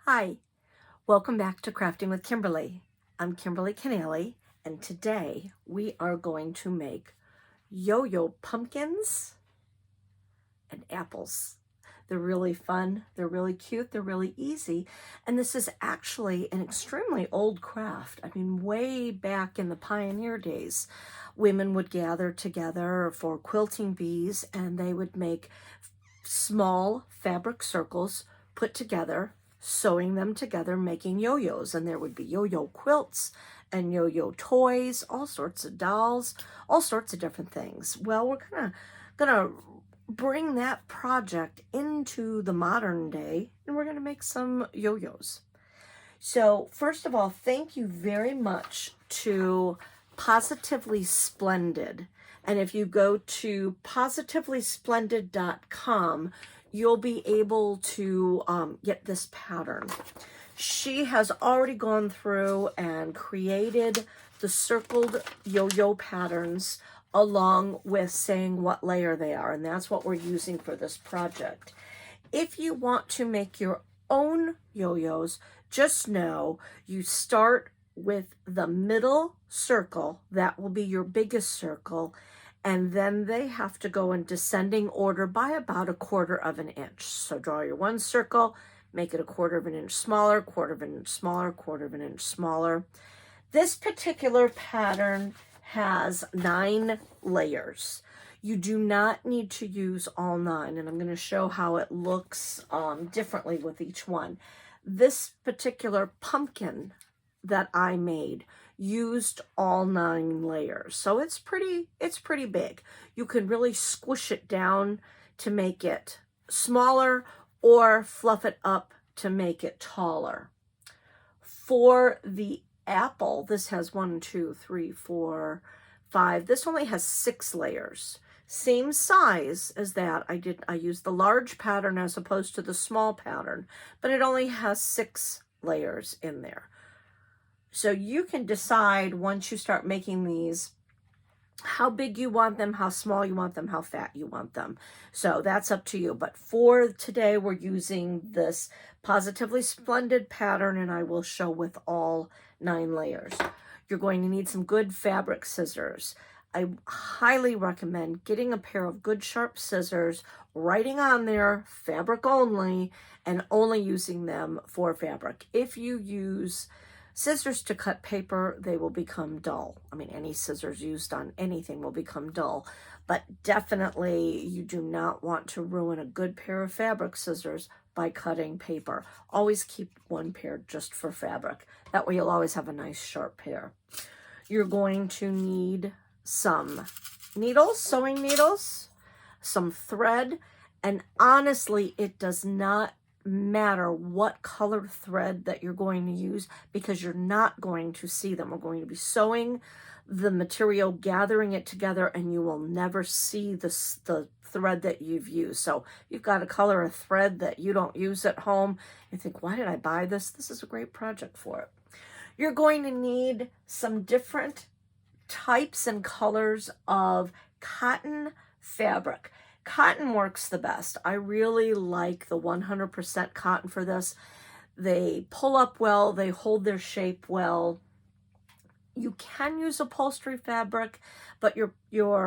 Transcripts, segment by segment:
Hi, welcome back to Crafting with Kimberly. I'm Kimberly Canale, and today we are going to make yo-yo pumpkins and apples. They're really fun, they're really cute, they're really easy, and this is actually an extremely old craft. I mean, way back in the pioneer days, women would gather together for quilting bees and they would make small fabric circles put together, sewing them together, making yo-yos. And there would be yo-yo quilts and yo-yo toys, all sorts of dolls, all sorts of different things. Well, we're gonna bring that project into the modern day, and we're gonna make some yo-yos. So first of all, thank you very much to Positively Splendid. And if you go to positivelysplendid.com, you'll be able to get this pattern. She has already gone through and created the circled yo-yo patterns along with saying what layer they are. And that's what we're using for this project. If you want to make your own yo-yos, just know you start with the middle circle. That will be your biggest circle. And then they have to go in descending order by about 1/4 of an inch. So draw your one circle, make it 1/4 of an inch smaller, 1/4 of an inch smaller, 1/4 of an inch smaller. This particular pattern has 9 layers. You do not need to use all 9, and I'm going to show how it looks differently with each one. This particular pumpkin that I made used all 9 layers, so it's pretty big. You can really squish it down to make it smaller or fluff it up to make it taller. For the apple, this has 1, 2, 3, 4, 5. This only has 6 layers. Same size as that. I used the large pattern as opposed to the small pattern, but it only has 6 layers in there. So you can decide once you start making these how big you want them, how small you want them, how fat you want them. So that's up to you. But for today, we're using this Positively Splendid pattern, and I will show with all 9 layers. You're going to need some good fabric scissors. I highly recommend getting a pair of good sharp scissors, writing on there fabric only, and only using them for fabric. If you use scissors to cut paper, they will become dull. I mean, any scissors used on anything will become dull, but definitely you do not want to ruin a good pair of fabric scissors by cutting paper. Always keep one pair just for fabric. That way you'll always have a nice sharp pair. You're going to need some needles, sewing needles, some thread, and honestly, it does not matter what colored thread that you're going to use because you're not going to see them. We're going to be sewing the material, gathering it together, and you will never see the thread that you've used. So you've got a color of thread that you don't use at home. You think, why did I buy this? This is a great project for it. You're going to need some different types and colors of cotton fabric. Cotton works the best. I really like the 100% cotton for this. They pull up well, they hold their shape well. You can use upholstery fabric, but your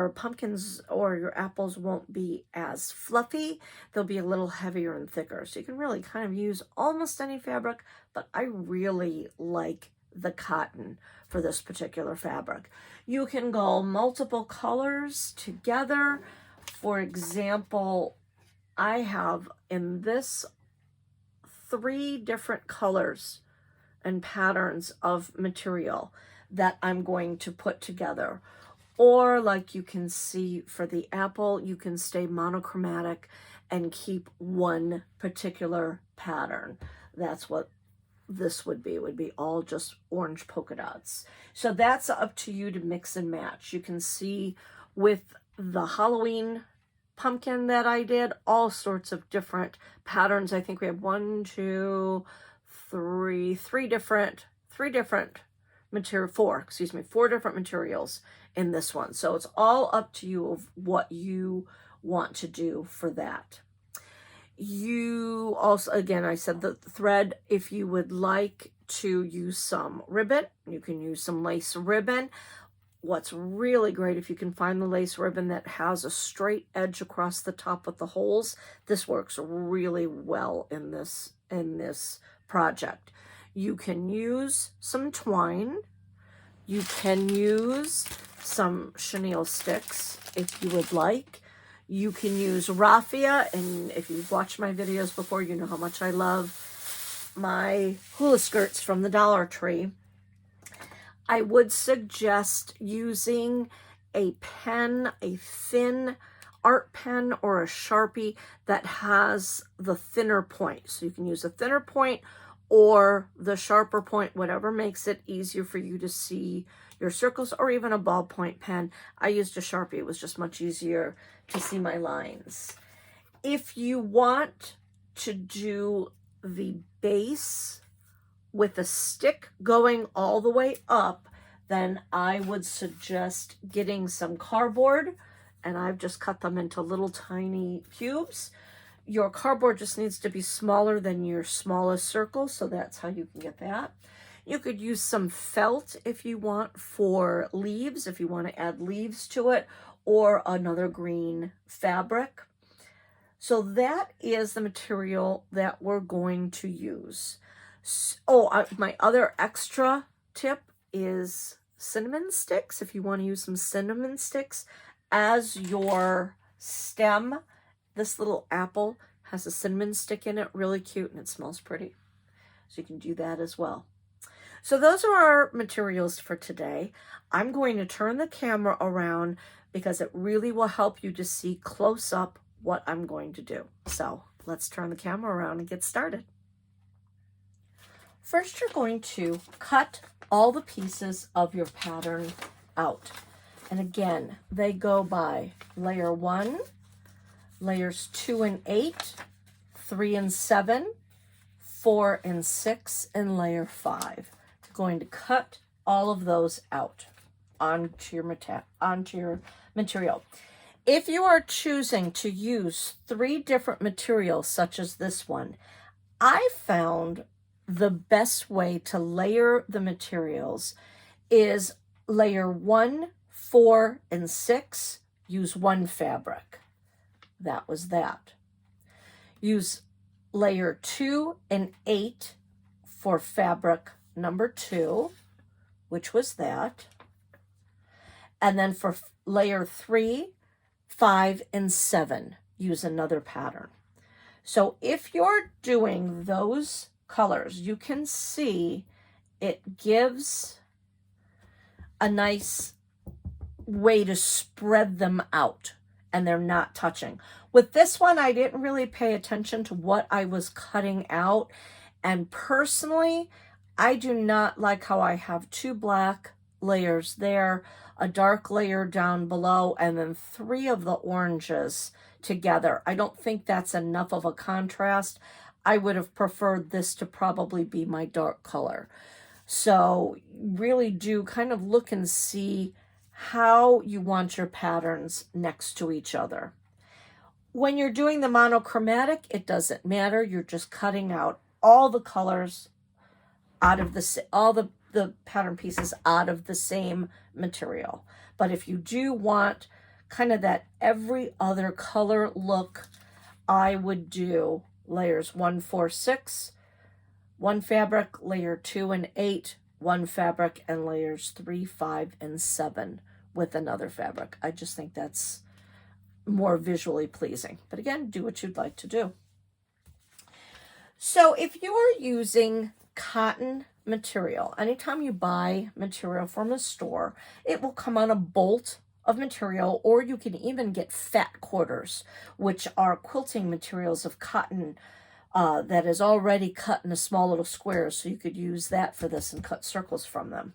pumpkins or your apples won't be as fluffy. They'll be a little heavier and thicker. So you can really kind of use almost any fabric, but I really like the cotton for this particular fabric. You can go multiple colors together. For example, I have in this 3 different colors and patterns of material that I'm going to put together. Or like you can see for the apple, you can stay monochromatic and keep one particular pattern. That's what this would be. It would be all just orange polka dots. So that's up to you to mix and match. You can see with the Halloween pumpkin that I did, all sorts of different patterns. I think we have 1, 2, 3, 4 different materials in this one. So it's all up to you of what you want to do for that. You also, again, I said the thread, if you would like to use some ribbon, you can use some lace ribbon. What's really great, if you can find the lace ribbon that has a straight edge across the top of the holes, this works really well in this project. You can use some twine. You can use some chenille sticks if you would like. You can use raffia, and if you've watched my videos before, you know how much I love my hula skirts from the Dollar Tree. I would suggest using a pen, a thin art pen or a Sharpie that has the thinner point. So you can use a thinner point or the sharper point, whatever makes it easier for you to see your circles, or even a ballpoint pen. I used a Sharpie. It was just much easier to see my lines. If you want to do the base with a stick going all the way up, then I would suggest getting some cardboard, and I've just cut them into little tiny cubes. Your cardboard just needs to be smaller than your smallest circle, so that's how you can get that. You could use some felt if you want for leaves, if you want to add leaves to it, or another green fabric. So that is the material that we're going to use. My other extra tip is cinnamon sticks. If you want to use some cinnamon sticks as your stem, this little apple has a cinnamon stick in it, really cute, and it smells pretty. So you can do that as well. So those are our materials for today. I'm going to turn the camera around because it really will help you to see close up what I'm going to do. So let's turn the camera around and get started. First, you're going to cut all the pieces of your pattern out. And again, they go by layer 1, layers 2 and 8, 3 and 7, 4 and 6, and layer 5. You're going to cut all of those out onto your material. If you are choosing to use 3 different materials, such as this one, I found the best way to layer the materials is layer 1, 4, and 6, use 1 fabric. That was that. Use layer 2 and 8 for fabric number 2, which was that. And then for layer 3, 5, and 7, use another pattern. So if you're doing those colors, you can see it gives a nice way to spread them out and they're not touching. With this one, I didn't really pay attention to what I was cutting out, and personally, I do not like how I have 2 black layers there, a dark layer down below, and then 3 of the oranges together. I don't think that's enough of a contrast. I would have preferred this to probably be my dark color. So really do kind of look and see how you want your patterns next to each other. When you're doing the monochromatic, it doesn't matter. You're just cutting out all the colors out of all the pattern pieces out of the same material. But if you do want kind of that every other color look, I would do layers 1, 4, 6, 1 fabric, layer 2 and 8, 1 fabric, and layers 3, 5, and 7 with another fabric. I just think that's more visually pleasing. But again, do what you'd like to do. So if you are using cotton material, anytime you buy material from a store, it will come on a bolt of material, or you can even get fat quarters, which are quilting materials of cotton that is already cut into small little squares, so you could use that for this and cut circles from them.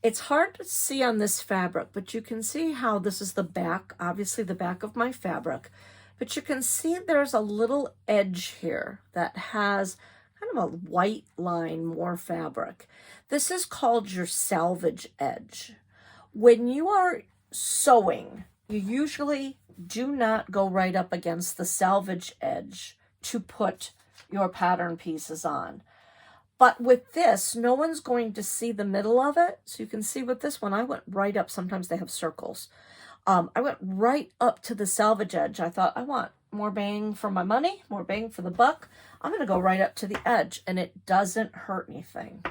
It's hard to see on this fabric, but you can see how this is the back, obviously the back of my fabric, but you can see there's a little edge here that has kind of a white line, more fabric. This is called your salvage edge. When you are sewing, you usually do not go right up against the salvage edge to put your pattern pieces on. But with this, no one's going to see the middle of it. So you can see with this one, I went right up. Sometimes they have circles. I went right up to the selvage edge. I thought, I want more bang for my money, more bang for the buck. I'm going to go right up to the edge, and it doesn't hurt anything.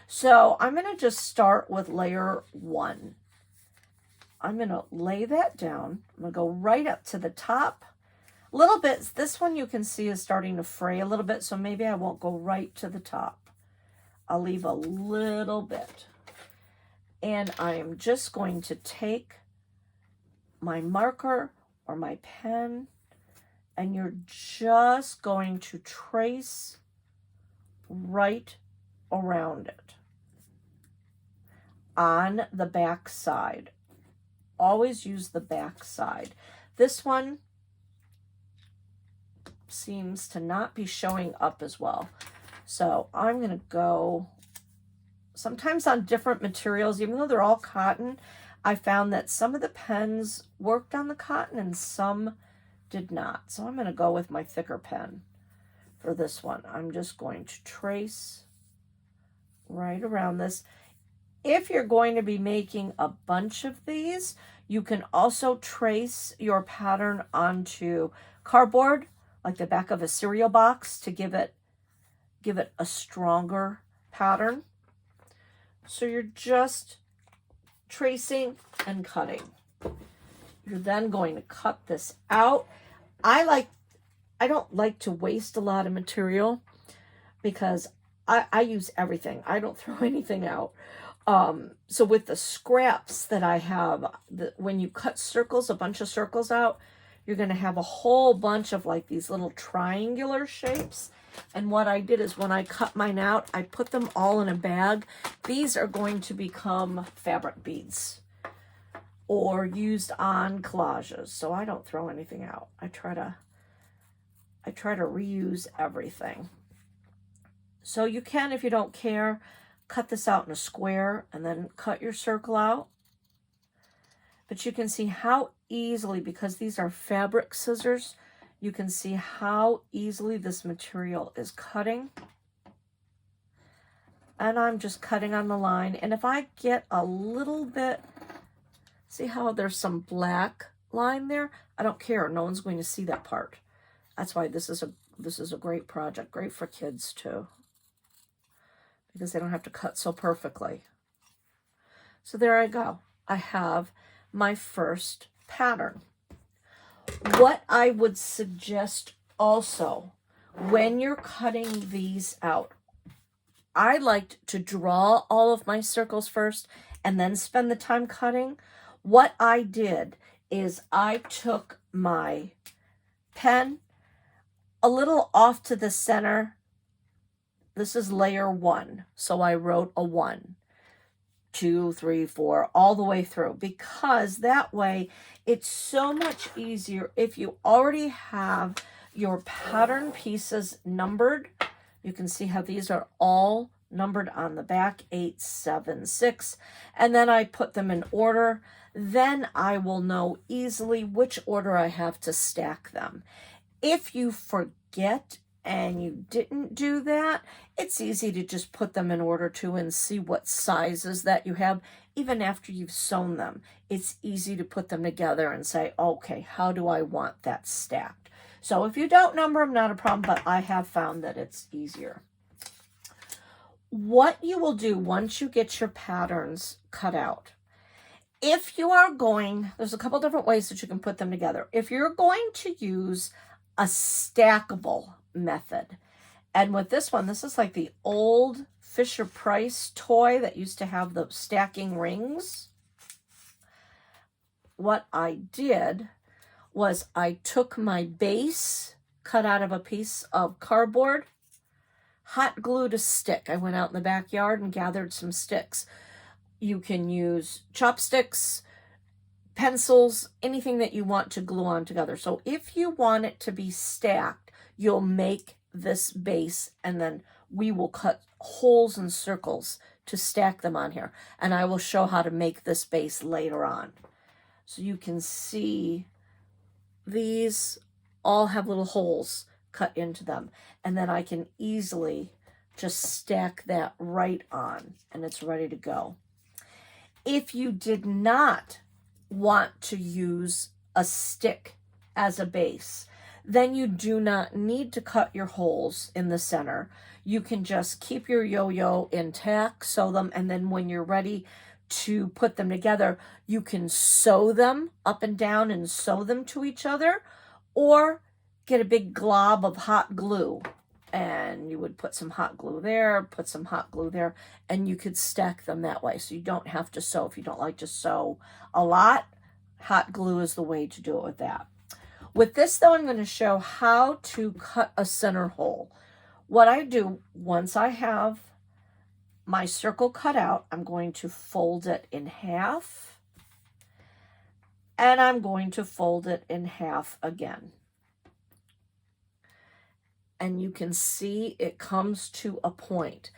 So I'm going to just start with layer 1. I'm going to lay that down. I'm going to go right up to the top. A little bit, this one you can see is starting to fray a little bit, so maybe I won't go right to the top. I'll leave a little bit. And I am just going to take my marker or my pen, and you're just going to trace right around it on the back side. Always use the back side. This one seems to not be showing up as well. So I'm going to go, sometimes on different materials, even though they're all cotton, I found that some of the pens worked on the cotton and some did not. So I'm going to go with my thicker pen for this one. I'm just going to trace right around this. If you're going to be making a bunch of these, you can also trace your pattern onto cardboard, like the back of a cereal box, to give it a stronger pattern. So you're just tracing and cutting. You're then going to cut this out. I don't like to waste a lot of material because I use everything. I don't throw anything out. So with the scraps that I have, when you cut circles, a bunch of circles out, you're going to have a whole bunch of like these little triangular shapes. And what I did is when I cut mine out, I put them all in a bag. These are going to become fabric beads or used on collages. So I don't throw anything out. I try to reuse everything. So you can, if you don't care, cut this out in a square and then cut your circle out. But you can see how easily, because these are fabric scissors, you can see how easily this material is cutting. And I'm just cutting on the line. And if I get a little bit, see how there's some black line there? I don't care. No one's going to see that part. That's why this is a great project. Great for kids too, because they don't have to cut so perfectly. So there I go. I have my first pattern. What I would suggest also, when you're cutting these out, I liked to draw all of my circles first and then spend the time cutting. What I did is I took my pen a little off to the center. This is layer 1. So I wrote a 1, 2, 3, 4, all the way through, because that way it's so much easier if you already have your pattern pieces numbered. You can see how these are all numbered on the back, 8, 7, 6, and then I put them in order. Then I will know easily which order I have to stack them. If you forget and you didn't do that, it's easy to just put them in order too and see what sizes that you have. Even after you've sewn them, it's easy to put them together and say, okay, how do I want that stacked? So if you don't number them, not a problem, but I have found that it's easier. What you will do once you get your patterns cut out, if you are going, there's a couple different ways that you can put them together. If you're going to use a stackable method, and with this one, this is like the old Fisher-Price toy that used to have the stacking rings. What I did was I took my base cut out of a piece of cardboard, hot glued a stick. I went out in the backyard and gathered some sticks. You can use chopsticks, pencils, anything that you want to glue on together. So if you want it to be stacked, you'll make this base and then we will cut holes and circles to stack them on here. And I will show how to make this base later on. So you can see these all have little holes cut into them. And then I can easily just stack that right on, and it's ready to go. If you did not want to use a stick as a base, then you do not need to cut your holes in the center. You can just keep your yo-yo intact, sew them, and then when you're ready to put them together, you can sew them up and down and sew them to each other, or get a big glob of hot glue, and you would put some hot glue there, put some hot glue there, and you could stack them that way. So you don't have to sew. If you don't like to sew a lot, hot glue is the way to do it with that. With this, though, I'm going to show how to cut a center hole. What I do, once I have my circle cut out, I'm going to fold it in half, and I'm going to fold it in half again. And you can see it comes to a point.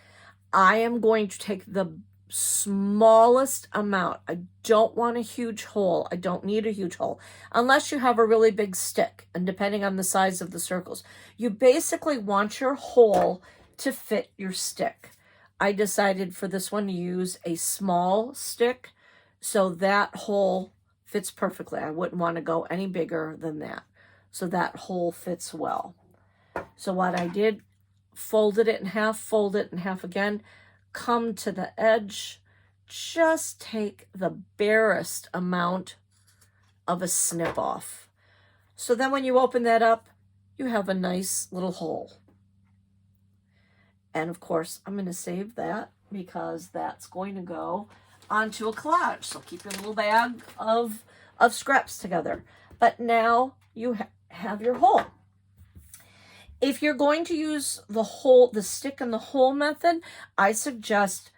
I am going to take the smallest amount. I don't want a huge hole. I don't need a huge hole unless you have a really big stick, and depending on the size of the circles. You basically want your hole to fit your stick. I decided for this one to use a small stick, so that hole fits perfectly. I wouldn't want to go any bigger than that. So that hole fits well. So what I did, folded it in half, fold it in half again, come to the edge, just take the barest amount of a snip off. So then when you open that up, you have a nice little hole. And of course, I'm going to save that because that's going to go onto a collage. So keep your little bag of scraps together. But now you have your hole. If you're going to use the stick and the hole method, I suggest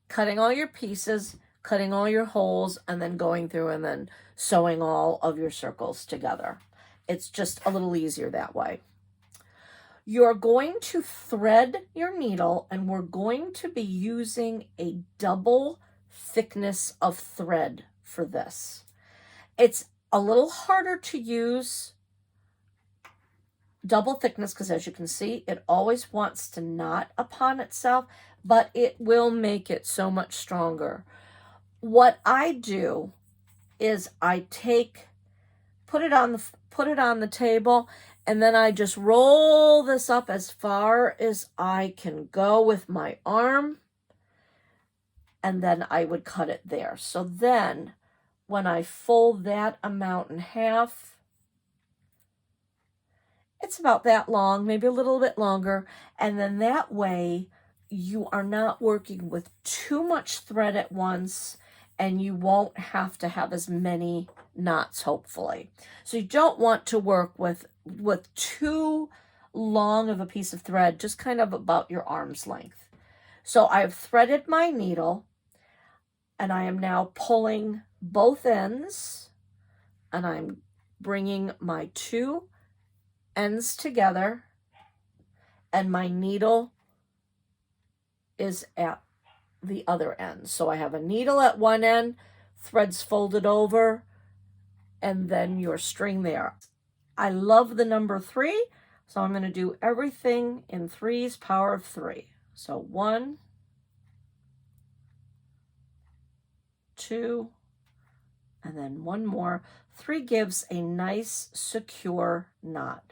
cutting all your pieces, cutting all your holes, and then going through and then sewing all of your circles together. It's just a little easier that way. You're going to thread your needle, and we're going to be using a double thickness of thread for this. It's a little harder to use double thickness because, as you can see, it always wants to knot upon itself, but it will make it so much stronger. What I do is I put it on the table, and then I just roll this up as far as I can go with my arm, and then I would cut it there. So then when I fold that amount in half, it's about that long, maybe a little bit longer, and then that way you are not working with too much thread at once, and you won't have to have as many knots, hopefully. So you don't want to work with too long of a piece of thread, just kind of about your arm's length. So I've threaded my needle, and I am now pulling both ends, and I'm bringing my two ends together, and my needle is at the other end. So I have a needle at one end, threads folded over, and then your string there. I love the number 3, so I'm going to do everything in 3's power of 3. So 1, 2, and then one more. 3 gives a nice secure knot.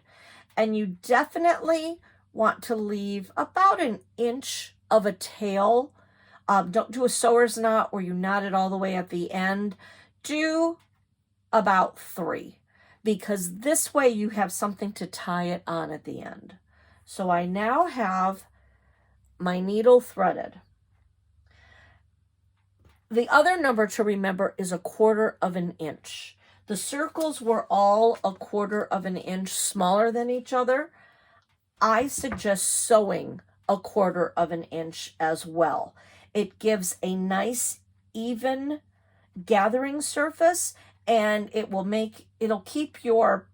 And you definitely want to leave about an inch of a tail. Don't do a sewer's knot where you knot it all the way at the end. Do about 3, because this way you have something to tie it on at the end. So I now have my needle threaded. The other number to remember is 1/4 of an inch. The circles were all 1/4 of an inch smaller than each other. I suggest sewing 1/4 of an inch as well. It gives a nice even gathering surface, and it'll keep your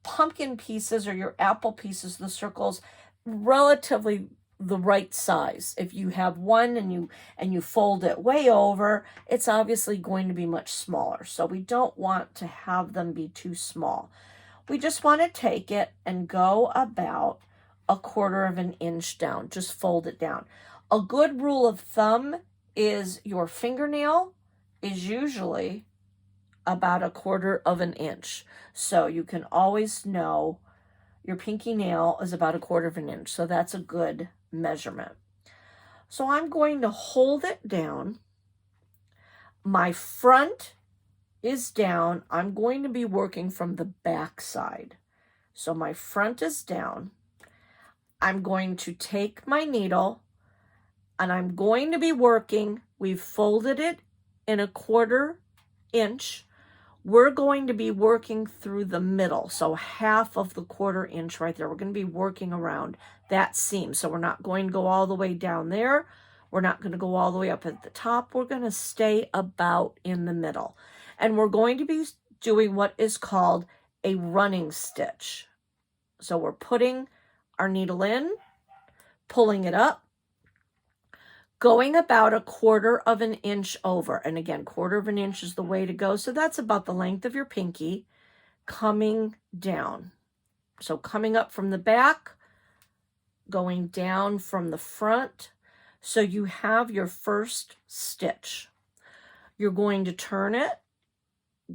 pumpkin pieces or your apple pieces, the circles, relatively the right size. If you have one and you fold it way over, it's obviously going to be much smaller. So we don't want to have them be too small. we just want to take it and go about 1/4 of an inch down. Just fold it down. A good rule of thumb is your fingernail is usually about 1/4 of an inch. So you can always know your pinky nail is about 1/4 of an inch. So that's a good measurement. So I'm going to hold it down. My front is down. I'm going to be working from the back side. So my front is down. I'm going to take my needle and I'm going to be working. We've folded it in 1/4 inch. We're going to be working through the middle. So half of the 1/4 inch right there. We're going to be working around that seam. So we're not going to go all the way down there. We're not going to go all the way up at the top. We're going to stay about in the middle. And we're going to be doing what is called a running stitch. So we're putting our needle in, pulling it up, going about 1/4 of an inch over. And again, 1/4 of an inch is the way to go. So that's about the length of your pinky, coming down. So coming up from the back, going down from the front. So you have your first stitch. You're going to turn it,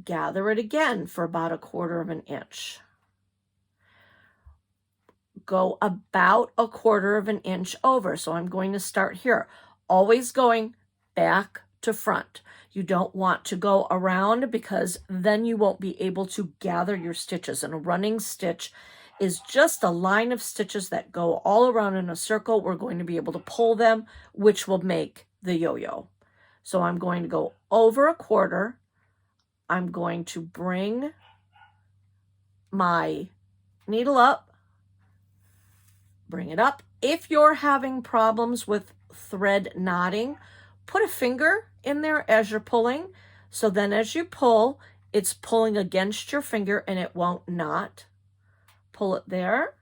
gather it again for about 1/4 of an inch. Go about 1/4 of an inch over. So I'm going to start here, always going back to front. You don't want to go around because then you won't be able to gather your stitches. And a running stitch is just a line of stitches that go all around in a circle. We're going to be able to pull them, which will make the yo-yo. So I'm going to go over 1/4. I'm going to bring my needle up, bring it up. If you're having problems with thread knotting, put a finger in there as you're pulling. So then as you pull, it's pulling against your finger and it won't knot. Pull it there,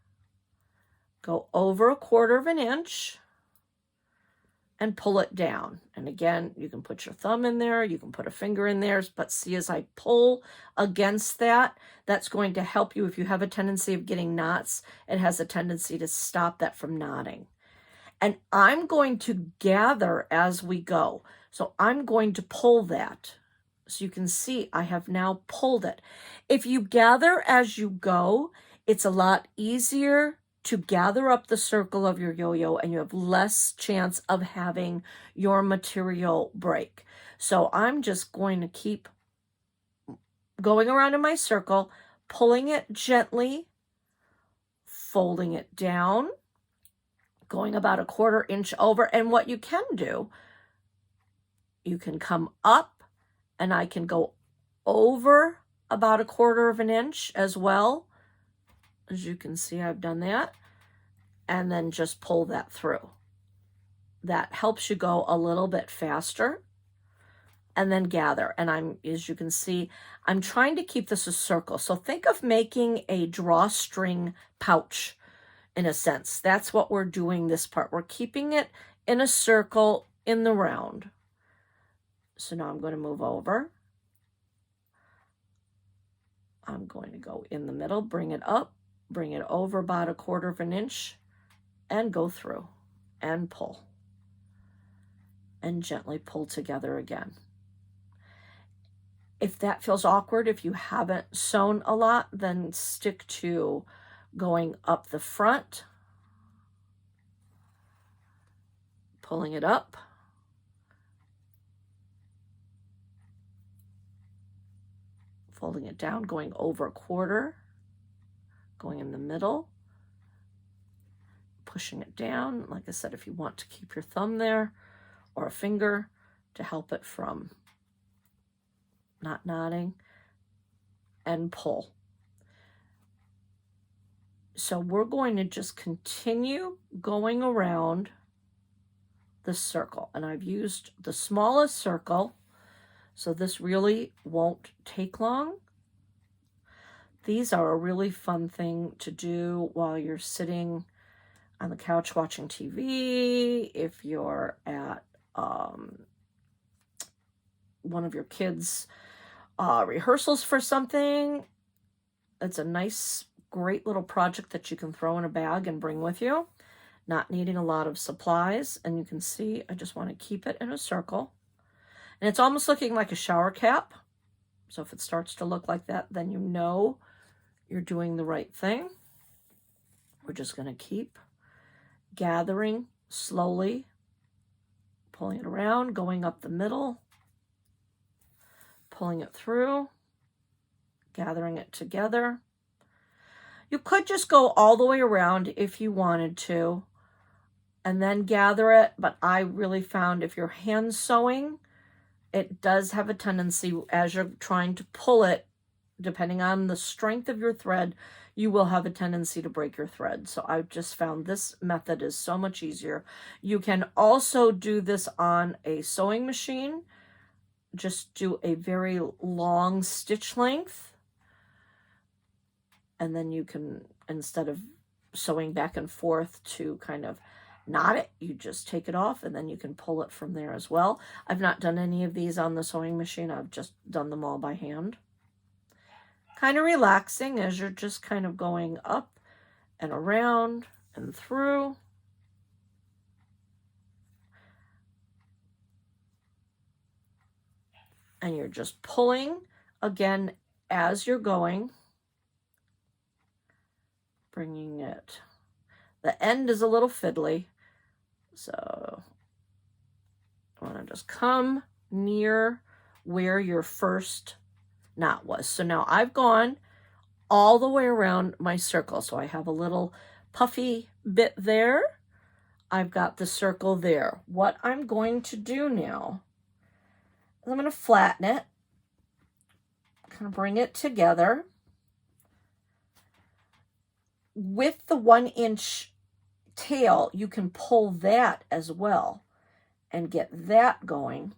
go over 1/4 of an inch and pull it down. And again, you can put your thumb in there, you can put a finger in there, but see as I pull against that, that's going to help you. If you have a tendency of getting knots, it has a tendency to stop that from knotting. And I'm going to gather as we go. So I'm going to pull that. So you can see I have now pulled it. If you gather as you go, it's a lot easier to gather up the circle of your yo-yo and you have less chance of having your material break. So I'm just going to keep going around in my circle, pulling it gently, folding it down, going about 1/4 inch over. And what you can do, you can come up and I can go over about 1/4 of an inch as well. As you can see, I've done that. And then just pull that through. That helps you go a little bit faster. And then gather. And as you can see, I'm trying to keep this a circle. So think of making a drawstring pouch in a sense. That's what we're doing this part. We're keeping it in a circle in the round. So now I'm going to move over. I'm going to go in the middle, bring it up, bring it over about 1/4 of an inch and go through and pull and gently pull together again. If that feels awkward, if you haven't sewn a lot, then stick to going up the front, pulling it up, folding it down, going over 1/4, going in the middle, pushing it down. Like I said, if you want to keep your thumb there or a finger to help it from not knotting, and pull. So we're going to just continue going around the circle. And I've used the smallest circle, so this really won't take long. These are a really fun thing to do while you're sitting on the couch watching TV, if you're at one of your kids' rehearsals for something. It's a nice, great little project that you can throw in a bag and bring with you, not needing a lot of supplies. And you can see, I just want to keep it in a circle. And it's almost looking like a shower cap. So if it starts to look like that, then you know you're doing the right thing. We're just going to keep gathering slowly, pulling it around, going up the middle, pulling it through, gathering it together. You could just go all the way around if you wanted to and then gather it, but I really found if you're hand sewing, it does have a tendency as you're trying to pull it, depending on the strength of your thread, you will have a tendency to break your thread. So I've just found this method is so much easier. You can also do this on a sewing machine. Just do a very long stitch length. And then you can, instead of sewing back and forth to kind of knot it, you just take it off and then you can pull it from there as well. I've not done any of these on the sewing machine. I've just done them all by hand. Kind of relaxing as you're just kind of going up and around and through. And you're just pulling again as you're going, bringing it. The end is a little fiddly, so I want to just come near where your first knot was. So now I've gone all the way around my circle. So I have a little puffy bit there. I've got the circle there. What I'm going to do now is I'm going to flatten it, kind of bring it together. With the 1-inch tail, you can pull that as well and get that going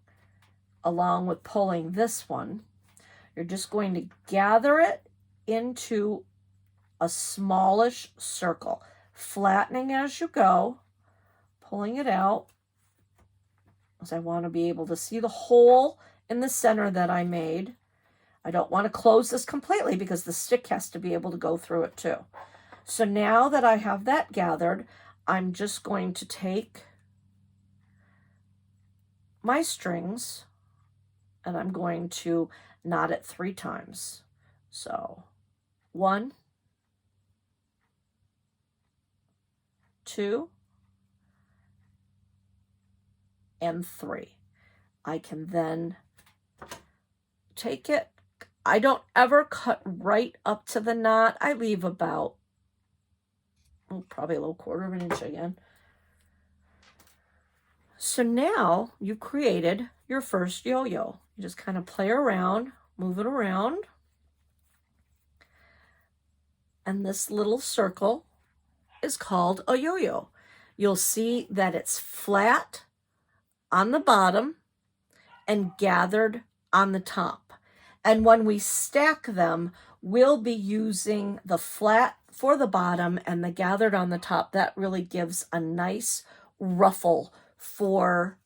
along with pulling this one. You're just going to gather it into a smallish circle, flattening as you go, pulling it out, because I want to be able to see the hole in the center that I made. I don't want to close this completely because the stick has to be able to go through it too. So now that I have that gathered, I'm just going to take my strings and I'm going to knot it 3 times. So 1, 2, and 3. I can then take it. I don't ever cut right up to the knot. I leave about, probably a little 1/4 inch again. So now you've created your first yo-yo. You just kind of play around, move it around. And this little circle is called a yo-yo. You'll see that it's flat on the bottom and gathered on the top. And when we stack them, we'll be using the flat for the bottom and the gathered on the top. That really gives a nice ruffle for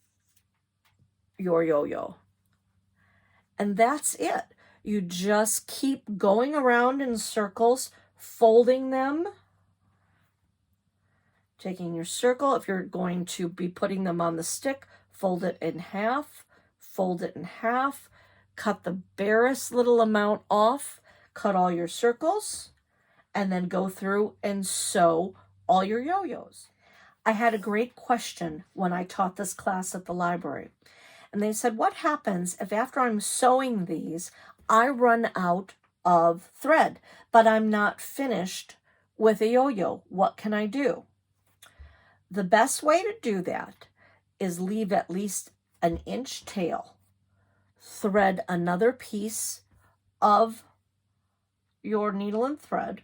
your yo-yo. And that's it. You just keep going around in circles, folding them, taking your circle. If you're going to be putting them on the stick, fold it in half, fold it in half, cut the barest little amount off, cut all your circles, and then go through and sew all your yo-yos. I had a great question when I taught this class at the library. And they said, what happens if after I'm sewing these, I run out of thread, but I'm not finished with a yo-yo? What can I do? The best way to do that is leave at least an inch tail. Thread another piece of your needle and thread.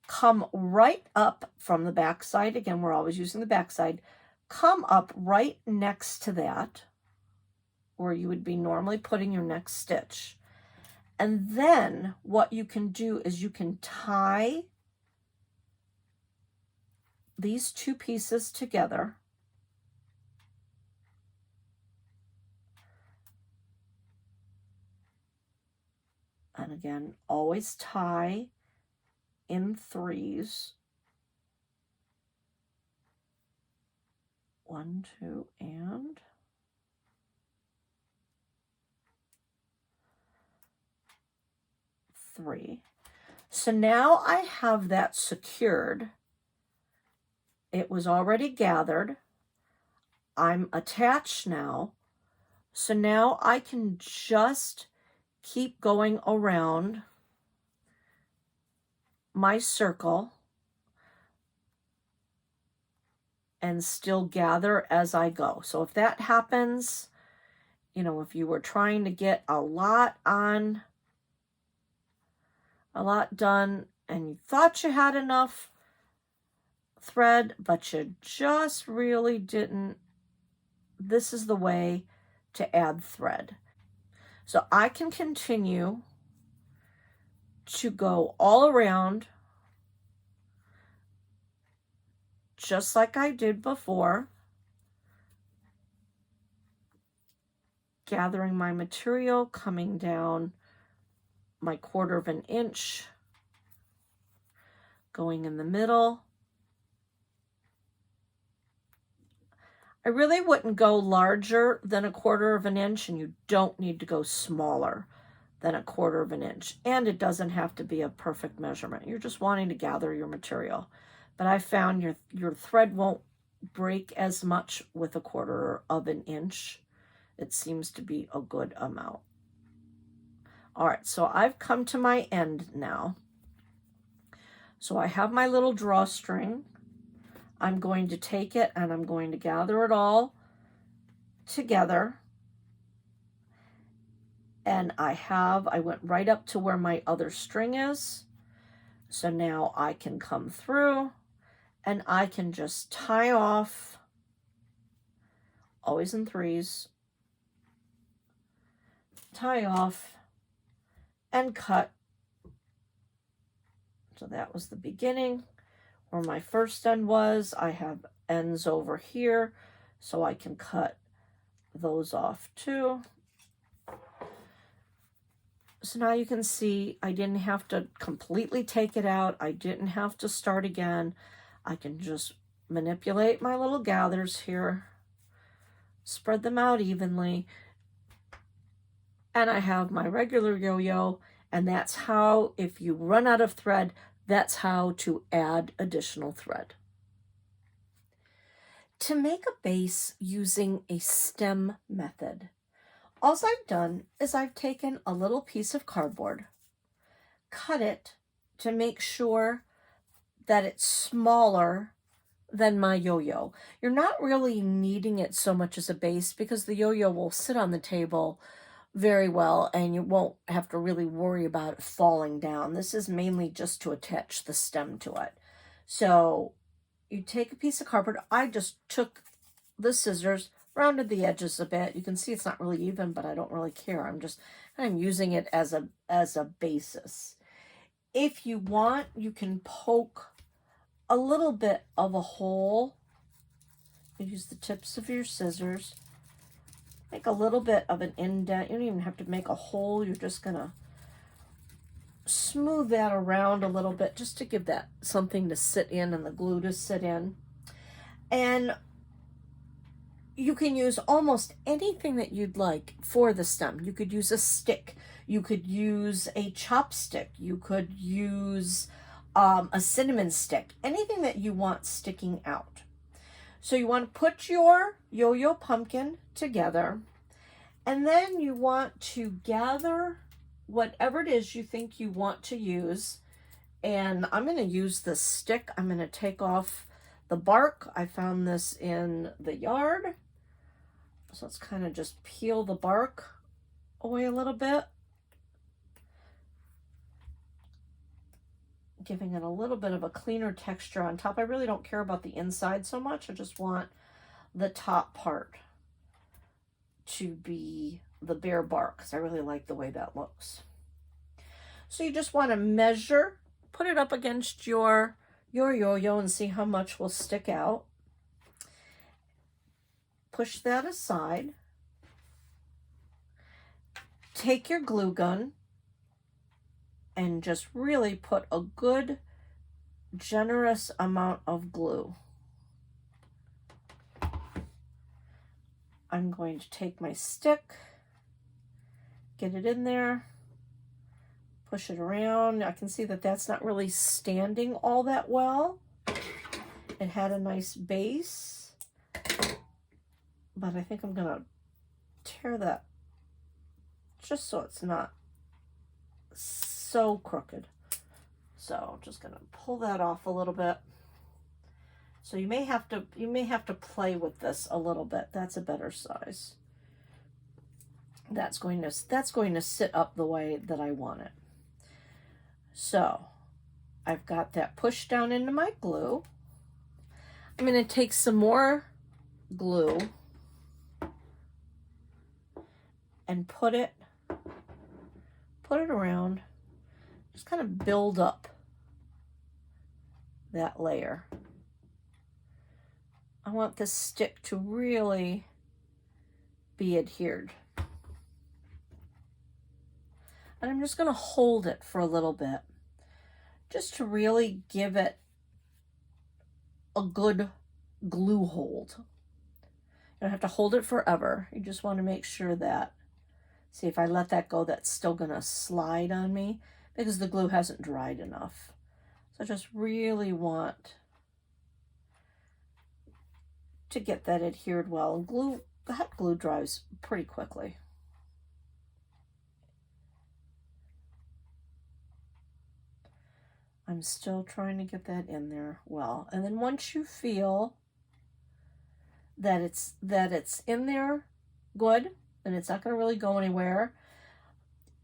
Come right up from the back side. Again, we're always using the back side. Come up right next to that, where you would be normally putting your next stitch. And then what you can do is you can tie these 2 pieces together. And And again, always tie in threes. 1, 2, and 3. So now I have that secured. It was already gathered. I'm attached now. So now I can just keep going around my circle and still gather as I go. So if that happens, you know, if you were trying to get a lot done and you thought you had enough thread, but you just really didn't, this is the way to add thread. So I can continue to go all around just like I did before, gathering my material, coming down my 1/4 of an inch, going in the middle. I really wouldn't go larger than 1/4 of an inch, and you don't need to go smaller than 1/4 of an inch. And it doesn't have to be a perfect measurement. You're just wanting to gather your material. But I found your thread won't break as much with 1/4 of an inch. It seems to be a good amount. All right, so I've come to my end now. So I have my little drawstring. I'm going to take it and I'm going to gather it all together. And I went right up to where my other string is. So now I can come through and I can just tie off, always in threes, tie off and cut. So that was the beginning. Where my first end was, I have ends over here, so I can cut those off too. So now you can see I didn't have to completely take it out. I didn't have to start again. I can just manipulate my little gathers here, spread them out evenly, and I have my regular yo-yo, and that's how, if you run out of thread, that's how to add additional thread. To make a base using a stem method, all I've done is I've taken a little piece of cardboard, cut it to make sure that it's smaller than my yo-yo. You're not really needing it so much as a base because the yo-yo will sit on the table very well and you won't have to really worry about it falling down. This is mainly just to attach the stem to it. So you take a piece of cardboard. I just took the scissors, rounded the edges a bit. You can see it's not really even, but I don't really care. I'm using it as a basis. If you want, you can poke a little bit of a hole. Use the tips of your scissors. Make a little bit of an indent. You don't even have to make a hole. You're just going to smooth that around a little bit just to give that something to sit in and the glue to sit in. And you can use almost anything that you'd like for the stem. You could use a stick. You could use a chopstick. You could use a cinnamon stick. Anything that you want sticking out. So you want to put your yo-yo pumpkin together, and then you want to gather whatever it is you think you want to use. And I'm going to use the stick. I'm going to take off the bark. I found this in the yard. So let's kind of just peel the bark away a little bit, giving it a little bit of a cleaner texture on top. I really don't care about the inside so much. I just want the top part to be the bare bark because I really like the way that looks. So you just want to measure, put it up against your yo-yo and see how much will stick out. Push that aside. Take your glue gun and just really put a good, generous amount of glue. I'm going to take my stick, get it in there, push it around. I can see that that's not really standing all that well. It had a nice base, but I think I'm gonna tear that just so it's not so crooked. So I'm just gonna pull that off a little bit. So you may have to play with this a little bit. That's a better size. That's going to sit up the way that I want it. So I've got that pushed down into my glue. I'm going to take some more glue and put it around. Just kind of build up that layer. I want this stick to really be adhered. And I'm just going to hold it for a little bit, just to really give it a good glue hold. You don't have to hold it forever. You just want to make sure that, see, if I let that go, that's still going to slide on me because the glue hasn't dried enough. So I just really want to get that adhered well. And hot glue dries pretty quickly. I'm still trying to get that in there well. And then once you feel that it's in there good, and it's not going to really go anywhere,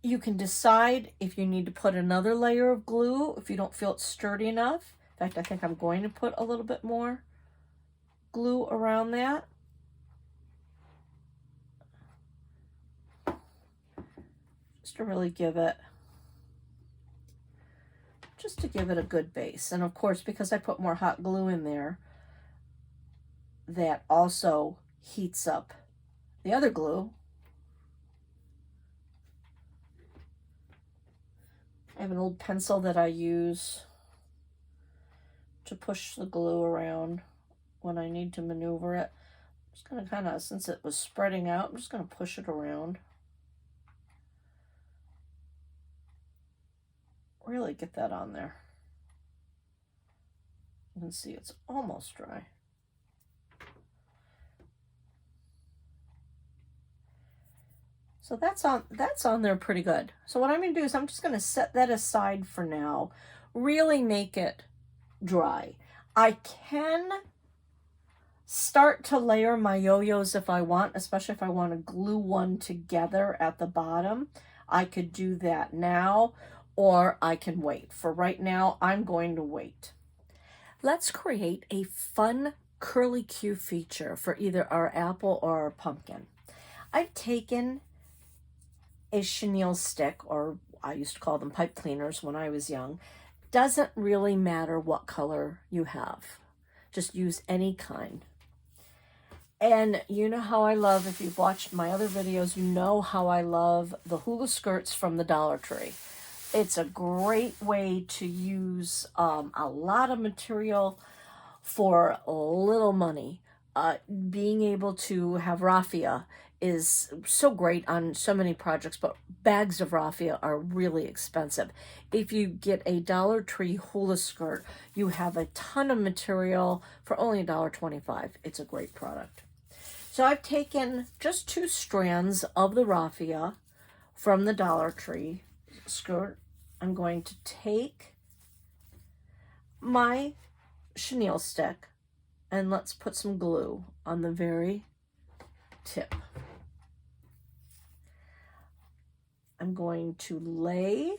you can decide if you need to put another layer of glue if you don't feel it's sturdy enough. In fact, I think I'm going to put a little bit more glue around that. Just to really give it a good base. And of course, because I put more hot glue in there, that also heats up the other glue. I have an old pencil that I use to push the glue around when I need to maneuver it. I'm just going to kind of, since it was spreading out, I'm just going to push it around. Really get that on there. You can see it's almost dry. So that's on there pretty good. So what I'm going to do is I'm just going to set that aside for now. Really make it dry. I can start to layer my yo-yos if I want, especially if I want to glue one together at the bottom. I could do that now, or I can wait. For right now, I'm going to wait. Let's create a fun curly Q feature for either our apple or our pumpkin. I've taken a chenille stick, or I used to call them pipe cleaners when I was young. Doesn't really matter what color you have. Just use any kind. And you know how I love, if you've watched my other videos, you know how I love the hula skirts from the Dollar Tree. It's a great way to use a lot of material for little money. Being able to have raffia is so great on so many projects, but bags of raffia are really expensive. If you get a Dollar Tree hula skirt, you have a ton of material for only $1.25. It's a great product. So I've taken just 2 strands of the raffia from the Dollar Tree skirt. I'm going to take my chenille stick and let's put some glue on the very tip. I'm going to lay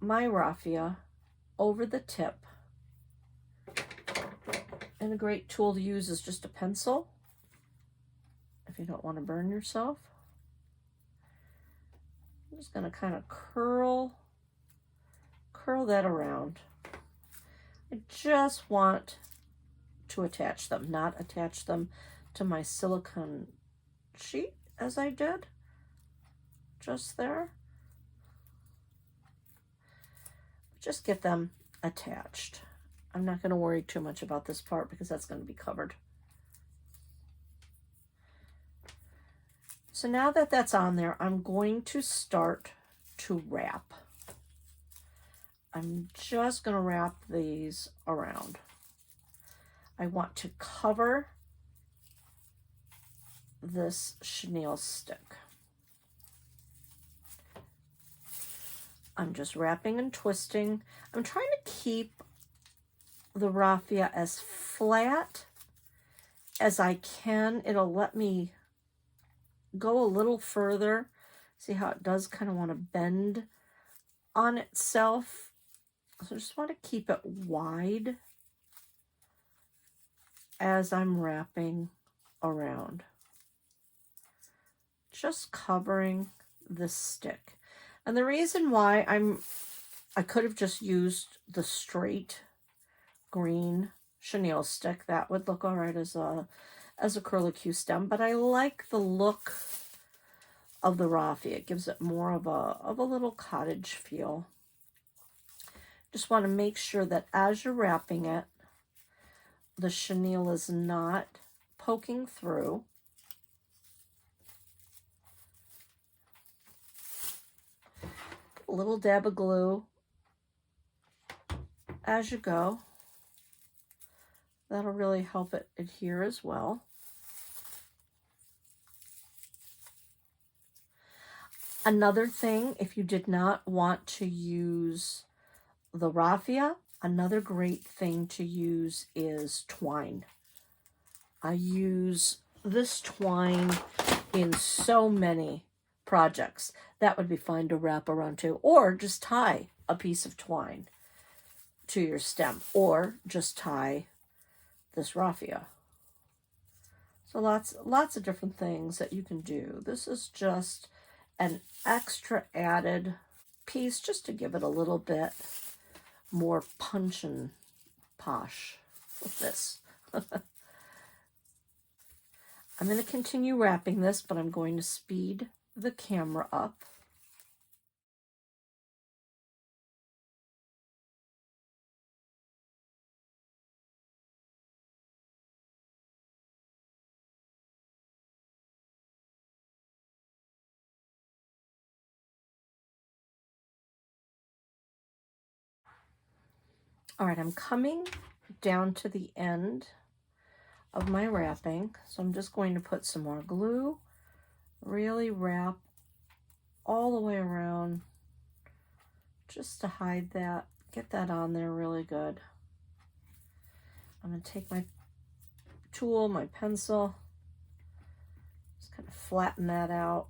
my raffia over the tip. And a great tool to use is just a pencil if you don't want to burn yourself. I'm just going to kind of curl that around. I just want to attach them, not attach them to my silicone sheet as I did just there. just get them attached. I'm not going to worry too much about this part because that's going to be covered. So now that that's on there, I'm going to start to wrap. I'm just going to wrap these around. I want to cover this chenille stick. I'm just wrapping and twisting. I'm trying to keep the raffia as flat as I can. It'll let me go a little further. See how it does kind of want to bend on itself. So I just want to keep it wide as I'm wrapping around. Just covering this stick. And the reason why I could have just used the straight green chenille stick. That would look all right as a curlicue stem, but I like the look of the raffia. It gives it more of a little cottage feel. Just want to make sure that as you're wrapping it, the chenille is not poking through. A little dab of glue as you go. That'll really help it adhere as well. Another thing, if you did not want to use the raffia, another great thing to use is twine. I use this twine in so many projects. That would be fine to wrap around too, or just tie a piece of twine to your stem, or just tie this raffia. So lots of different things that you can do. This is just an extra added piece just to give it a little bit more punch and posh with this. I'm going to continue wrapping this, but I'm going to speed the camera up. All right, I'm coming down to the end of my wrapping, so I'm just going to put some more glue, really wrap all the way around just to hide that, get that on there really good. I'm going to take my tool, my pencil, just kind of flatten that out.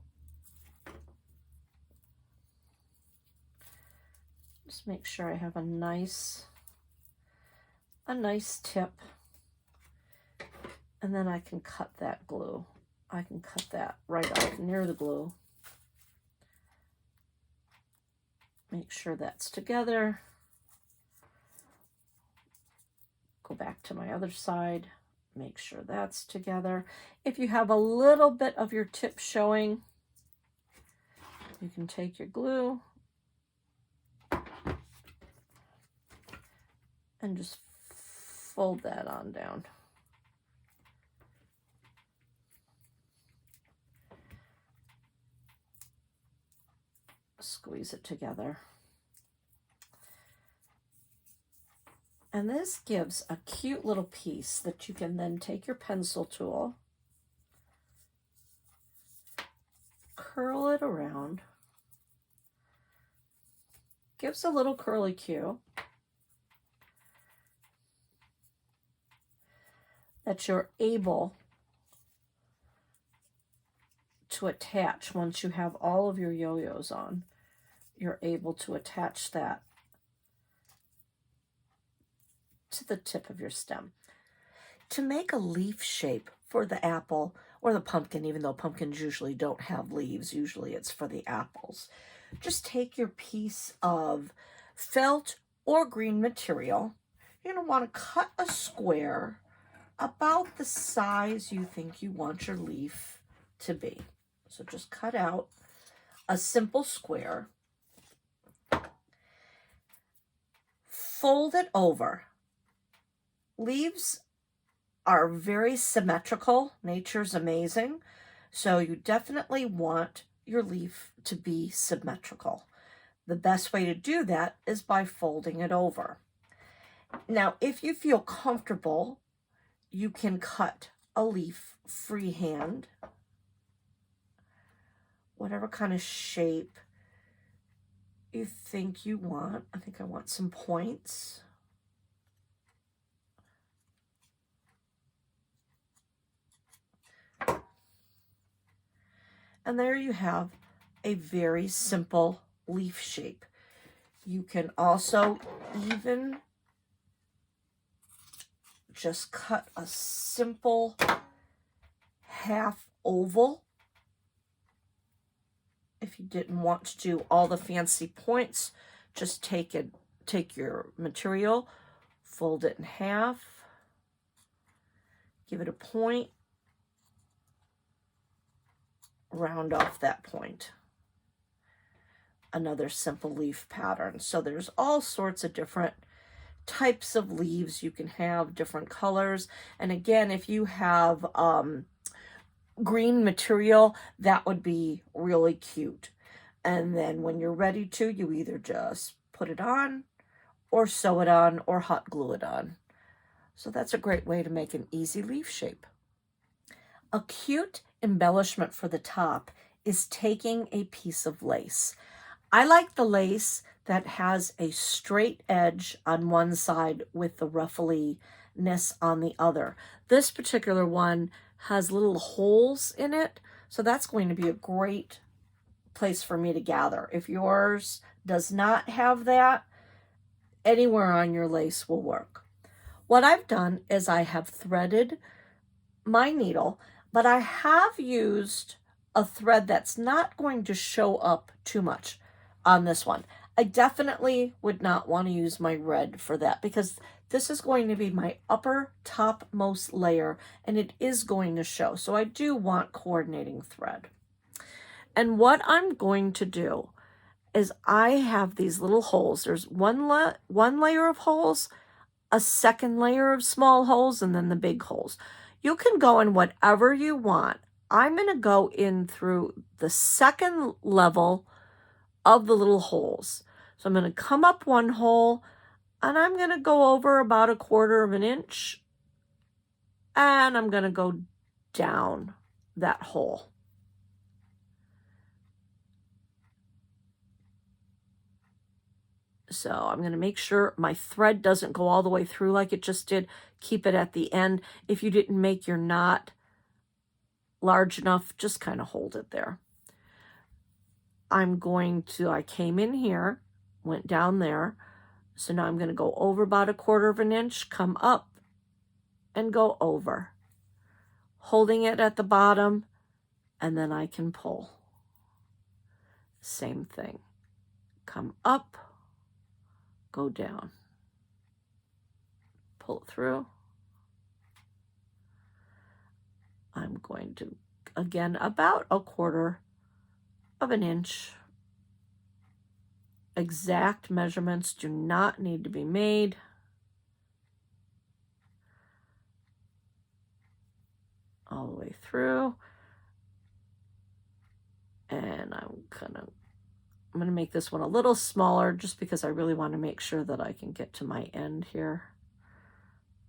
Just make sure I have a nice tip, and then I can cut that glue. I can cut that right off near the glue. Make sure that's together. Go back to my other side. Make sure that's together. If you have a little bit of your tip showing, you can take your glue and just fold that on down. Squeeze it together. And this gives a cute little piece that you can then take your pencil tool, curl it around, gives a little curlicue that you're able to attach once you have all of your yo-yos on. You're able to attach that to the tip of your stem. To make a leaf shape for the apple or the pumpkin, even though pumpkins usually don't have leaves, usually it's for the apples, just take your piece of felt or green material. You're going to want to cut a square about the size you think you want your leaf to be. So just cut out a simple square. fold it over. Leaves are very symmetrical. Nature's amazing. So you definitely want your leaf to be symmetrical. The best way to do that is by folding it over. Now, if you feel comfortable, you can cut a leaf freehand, whatever kind of shape you think you want. I think I want some points. And there you have a very simple leaf shape. You can also even just cut a simple half oval if you didn't want to do all the fancy points. Just take your material, fold it in half, give it a point, round off that point. Another simple leaf pattern. So there's all sorts of different types of leaves you can have, different colors. And again, if you have green material, that would be really cute. And then when you're ready to, you either just put it on or sew it on or hot glue it on. So that's a great way to make an easy leaf shape. A cute embellishment for the top is taking a piece of lace. I like the lace that has a straight edge on one side with the ruffliness on the other. This particular one has little holes in it, so that's going to be a great place for me to gather. If yours does not have that, anywhere on your lace will work. What I've done is I have threaded my needle, but I have used a thread that's not going to show up too much on this one. I definitely would not want to use my red for that because this is going to be my upper topmost layer and it is going to show. So I do want coordinating thread. And what I'm going to do is I have these little holes. There's one layer of holes, a second layer of small holes, and then the big holes. You can go in whatever you want. I'm going to go in through the second level of the little holes. So I'm going to come up one hole and I'm going to go over about 1/4 inch and I'm going to go down that hole. So I'm going to make sure my thread doesn't go all the way through like it just did. Keep it at the end. If you didn't make your knot large enough, just kind of hold it there. I came in here, went down there. So now I'm going to go over about 1/4 inch, come up and go over, holding it at the bottom, and then I can pull. Same thing. Come up, go down, pull it through. I'm going to, again, about 1/4 inch. Exact measurements do not need to be made. All the way through. And I'm going to make this one a little smaller just because I really want to make sure that I can get to my end here.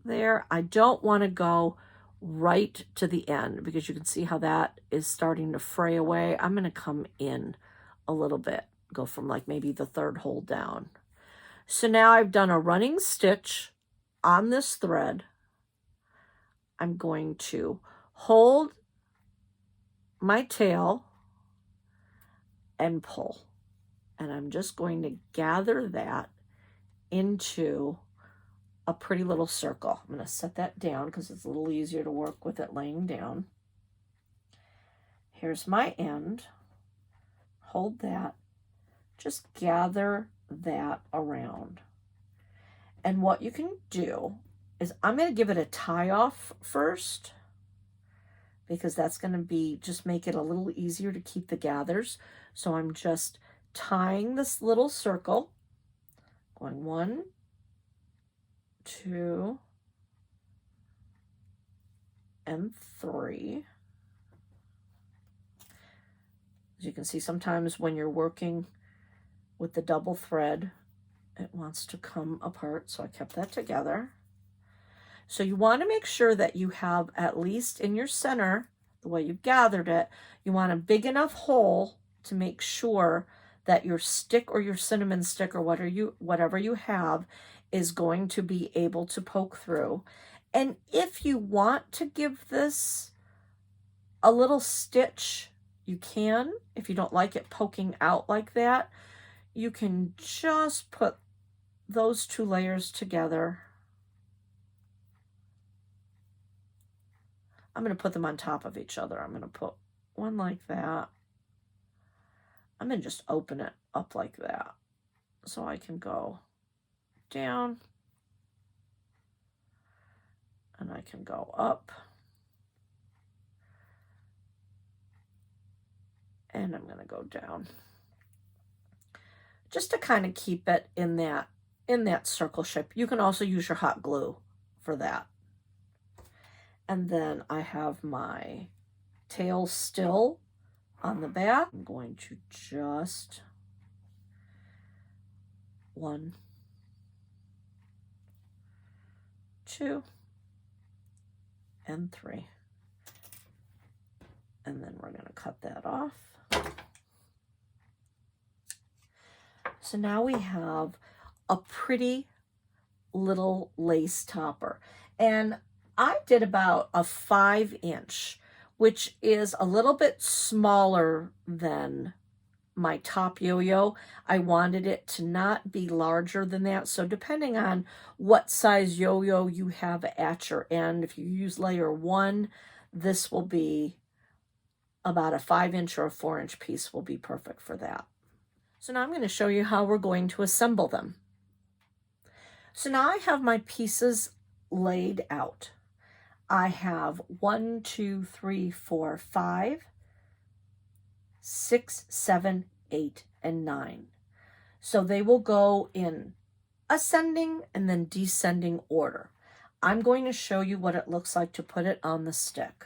There. I don't want to go right to the end because you can see how that is starting to fray away. I'm going to come in a little bit. Go from like maybe the 3rd hole down. So now I've done a running stitch on this thread. I'm going to hold my tail and pull. And I'm just going to gather that into a pretty little circle. I'm going to set that down because it's a little easier to work with it laying down. Here's my end. Hold that. Just gather that around. And what you can do is I'm going to give it a tie off first because that's going to be just make it a little easier to keep the gathers. So I'm just tying this little circle, going 1, 2, and 3. As you can see, sometimes when you're working with the double thread, it wants to come apart, so I kept that together. So you want to make sure that you have, at least in your center, the way you've gathered it, you want a big enough hole to make sure that your stick or your cinnamon stick or whatever you have is going to be able to poke through. And if you want to give this a little stitch, you can. If you don't like it poking out like that, you can just put those 2 layers together. I'm going to put them on top of each other. I'm going to put one like that. I'm going to just open it up like that so I can go down and I can go up. And I'm going to go down just to kind of keep it in that circle shape. You can also use your hot glue for that. And then I have my tail still on the back. I'm going to just 1, 2, and 3. And then we're going to cut that off. So now we have a pretty little lace topper. And I did about a 5-inch, which is a little bit smaller than my top yo-yo. I wanted it to not be larger than that. So depending on what size yo-yo you have at your end, if you use layer 1, this will be about a 5-inch or a 4-inch piece will be perfect for that. So now I'm going to show you how we're going to assemble them. So now I have my pieces laid out. I have 1, 2, 3, 4, 5, 6, 7, 8, and 9. So they will go in ascending and then descending order. I'm going to show you what it looks like to put it on the stick.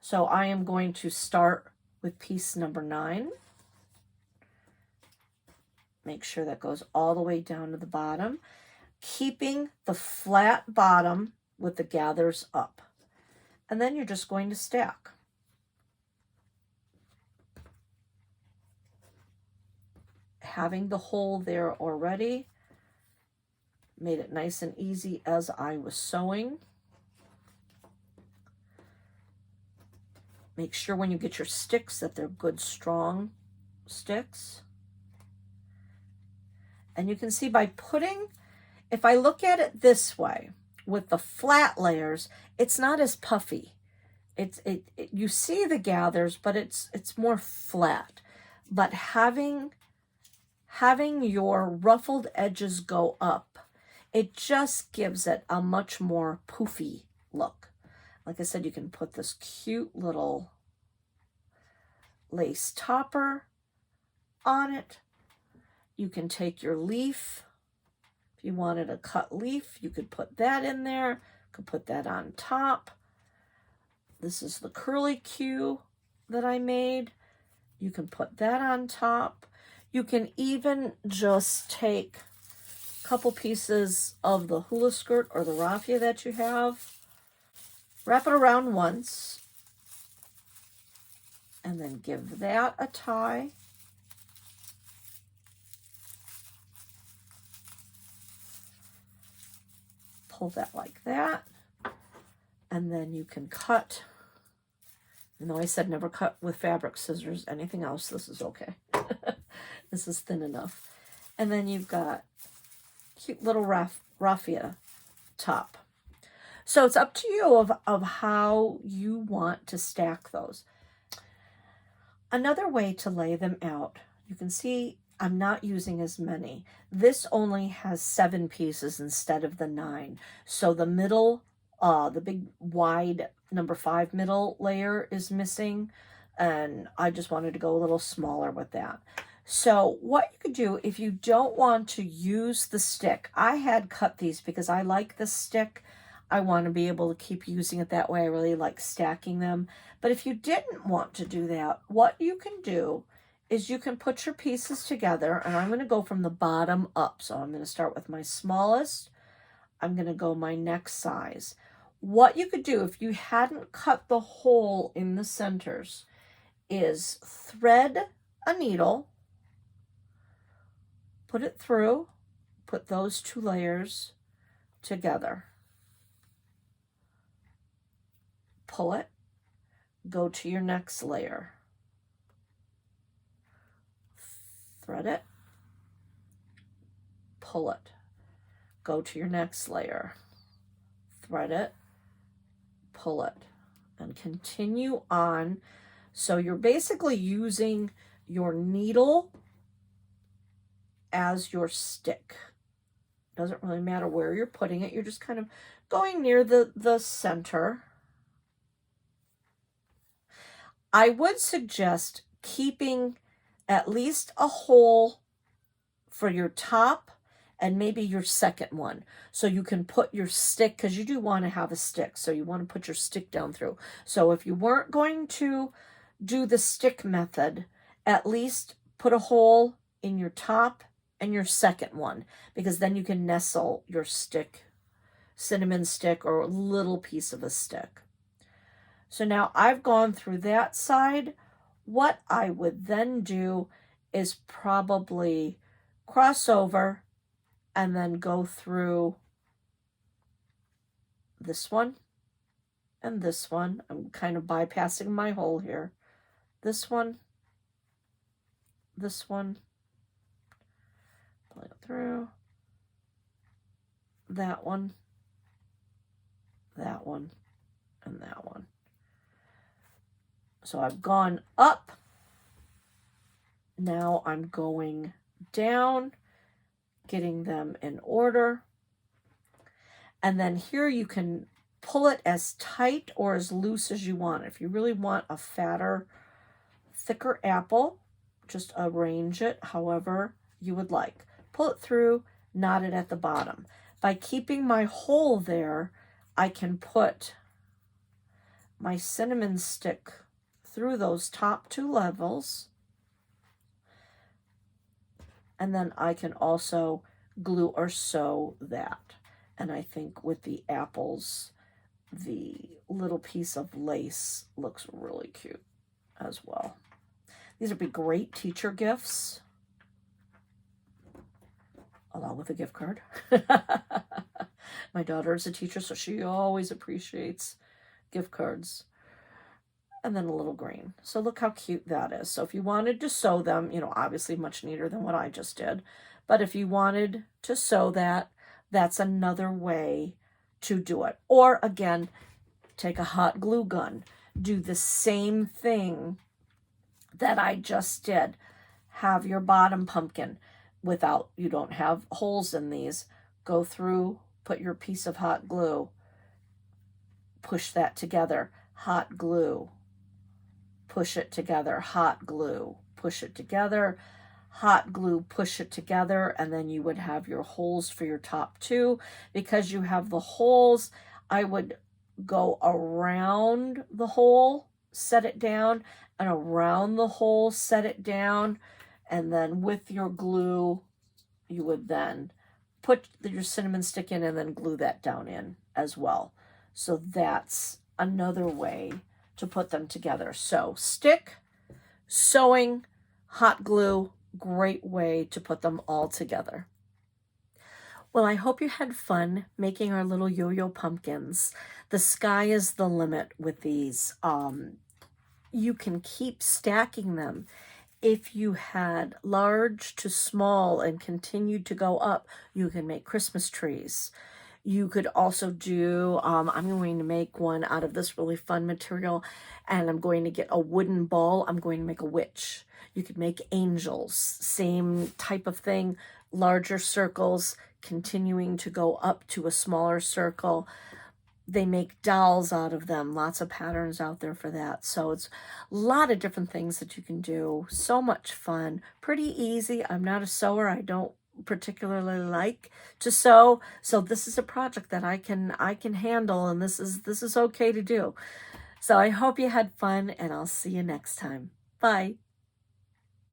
So I am going to start with piece number 9. Make sure that goes all the way down to the bottom, keeping the flat bottom with the gathers up. And then you're just going to stack. Having the hole there already made it nice and easy as I was sewing. Make sure when you get your sticks that they're good, strong sticks. And you can see by putting, if I look at it this way, with the flat layers, it's not as puffy. You see the gathers, but it's more flat. But having your ruffled edges go up, it just gives it a much more poofy look. Like I said, you can put this cute little lace topper on it. You can take your leaf. If you wanted a cut leaf, you could put that in there. You could put that on top. This is the curly Q that I made. You can put that on top. You can even just take a couple pieces of the hula skirt or the raffia that you have, wrap it around once, and then give that a tie. Pull that like that, and then you can cut. Even though I said never cut with fabric scissors, anything else, this is okay. This is thin enough. And then you've got cute little raffia top. So it's up to you of how you want to stack those. Another way to lay them out, you can see I'm not using as many. This only has 7 pieces instead of the 9. So the middle, the big wide number 5 middle layer is missing, and I just wanted to go a little smaller with that. So what you could do if you don't want to use the stick, I had cut these because I like the stick. I want to be able to keep using it that way. I really like stacking them. But if you didn't want to do that, what you can do is you can put your pieces together, and I'm going to go from the bottom up. So I'm going to start with my smallest. I'm going to go my next size. What you could do if you hadn't cut the hole in the centers is thread a needle, put it through, put those 2 layers together. Pull it, go to your next layer. Thread it, pull it, go to your next layer. Thread it, pull it, and continue on. So you're basically using your needle as your stick. Doesn't really matter where you're putting it. You're just kind of going near the center. I would suggest keeping at least a hole for your top and maybe your second one, so you can put your stick, because you do want to have a stick, so you want to put your stick down through. So if you weren't going to do the stick method, at least put a hole in your top and your second one, because then you can nestle your stick, cinnamon stick, or a little piece of a stick. So now I've gone through that side. What I would then do is probably cross over and then go through this one and this one. I'm kind of bypassing my hole here. This one, pull it through, that one, and that one. So I've gone up. Now I'm going down, getting them in order. And then here you can pull it as tight or as loose as you want. If you really want a fatter, thicker apple, just arrange it however you would like. Pull it through, knot it at the bottom. By keeping my hole there, I can put my cinnamon stick through those top 2 levels. And then I can also glue or sew that. And I think with the apples, the little piece of lace looks really cute as well. These would be great teacher gifts, along with a gift card. My daughter is a teacher, so she always appreciates gift cards. And then a little green. So look how cute that is. So if you wanted to sew them, obviously much neater than what I just did. But if you wanted to sew that, that's another way to do it. Or again, take a hot glue gun. Do the same thing that I just did. Have your bottom pumpkin you don't have holes in these. Go through, put your piece of hot glue, push that together, hot glue, push it together, hot glue, push it together, hot glue, push it together, and then you would have your holes for your top 2. Because you have the holes, I would go around the hole, set it down, and around the hole, set it down, and then with your glue, you would then put your cinnamon stick in and then glue that down in as well. So that's another way to put them together. So stick, sewing, hot glue, great way to put them all together. Well, I hope you had fun making our little yo-yo pumpkins. The sky is the limit with these. You can keep stacking them. If you had large to small and continued to go up, you can make Christmas trees. You could also do, I'm going to make one out of this really fun material, and I'm going to get a wooden ball. I'm going to make a witch. You could make angels, same type of thing, larger circles, continuing to go up to a smaller circle. they make dolls out of them. Lots of patterns out there for that. So it's a lot of different things that you can do. So much fun. Pretty easy. I'm not a sewer. I don't particularly like to sew. So this is a project that I can handle, and this is okay to do. So I hope you had fun, and I'll see you next time. Bye.